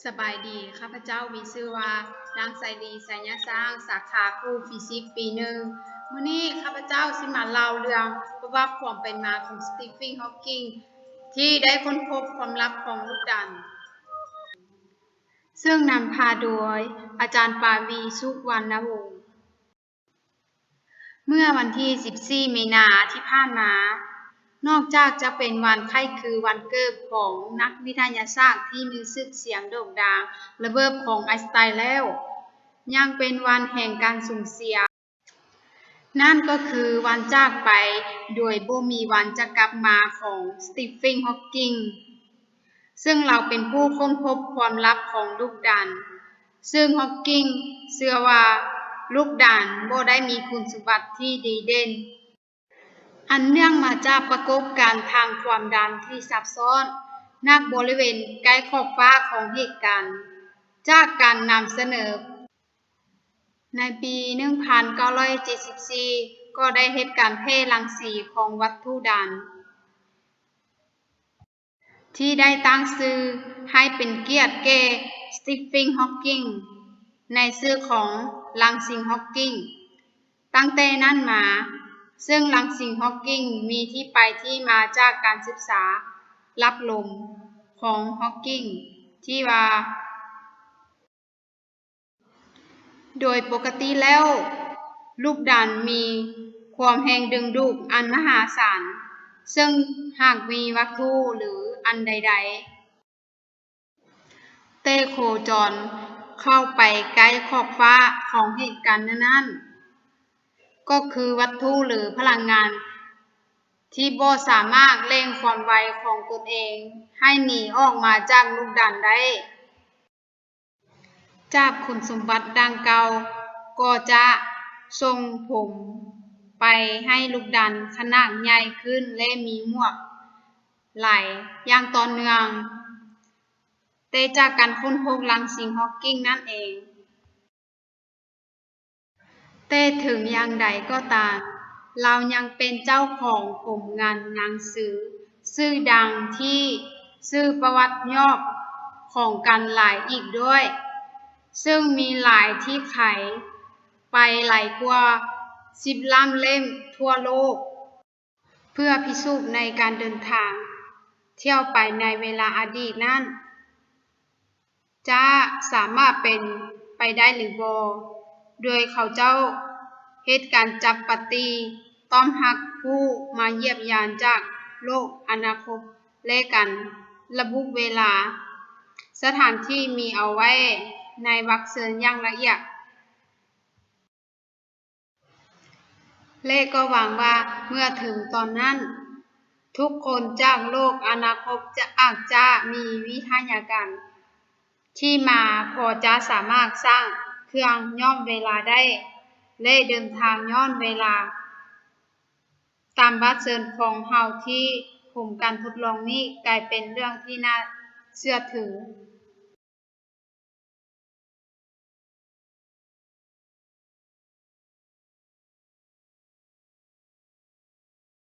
สบายดีข้าพเจ้ามีชื่อว่านางไซดีไสยสร้างสาขาครูฟิสิกส์ปีหนึ่งมื้อนี้ข้าพเจ้าสิมาเล่าเรื่องประวัติความเป็นมาของสตีเฟนฮอว์กิงที่ได้ค้นพบความลับของลูกดันซึ่งนำพาโดยอาจารย์ปาวีสุวรรณวงศ์เมื่อวันที่ 14 มีนาที่ผ่านมานอกจากจะเป็นวันคล้ายคือวันเกิดของนักวิทยาศาสตร์ที่มีชื่อเสียงโด่งดังระเบิดของไอน์สไตน์แล้วยังเป็นวันแห่งการสูญเสียนั่นก็คือวันจากไปโดยบ่มีวันจะกลับมาของสตีเฟนฮอว์กิงซึ่งเราเป็นผู้ค้นพบความลับของลูกดานซึ่งฮอว์กิงเชื่อว่าลูกดานบ่ได้มีคุณสมบัติที่ดีเด่นอันเนื่องมาจากปรากฏการณ์ทางความดันที่ซับซ้อนณบริเวณใกล้ขอบฟ้าของเหตุการณ์จากการนำเสนอในปี 1974 ก็ได้เฮ็ดการแพร่รังสีของวัตถุดานที่ได้ตั้งชื่อให้เป็นเกียรติแก่สตีเฟนฮอว์กิงในชื่อของรังสีฮอว์กิงตั้งแต่นั้นมาซึ่งรังสีฮอว์กิงมีที่ไปที่มาจากการศึกษารับลมของฮอว์กิงที่ว่าโดยปกติแล้วลูกดานมีความแรงดึงดูดอันมหาศาลซึ่งหากมีวัตถุหรืออันใดๆได้โคจรเข้าไปใกล้ขอบฟ้าของเหตุการณ์นั้นๆก็คือวัตถุหรือพลังงานที่บ่สามารถเร่งความไวของตนเองให้หนีออกมาจากลูกดานได้จากคุณสมบัติดังกล่าวก็จะส่งผลไปให้ลูกดานขนาดใหญ่ขึ้นและมีมวกไหลอย่างต่อเนื่องแต่จากการค้นพบรังสีฮอว์กิงนั่นเองแต่ถึงอย่างใดก็ตามเรายังเป็นเจ้าของผลงานหนังสือชื่อดังที่ชื่อประวัติย่อของกันหลายอีกด้วยซึ่งมีหลายที่ขายไปหลายกว่า10 ล้านเล่มทั่วโลกเพื่อพิสูจน์ในการเดินทางเที่ยวไปในเวลาอดีตนั้นจะสามารถเป็นไปได้หรือบ่โดยเขาเจ้าเฮ็ดการจับปฏิต้อมรับผู้มาเยี่ยมยามจากโลกอนาคตและการระบุเวลาสถานที่มีเอาไว้ในวรรคเชิญอย่างละเอียดและก็หวังว่าเมื่อถึงตอนนั้นทุกคนจากโลกอนาคตอาจจะมีวิทยาการที่มาพอจะสามารถสร้างเครื่องย้อนเวลาได้และเดินทางย้อนเวลาตามบัดเชิญของเราที่ผลการทดลองนี้กลายเป็นเรื่องที่น่าเชื่อถือ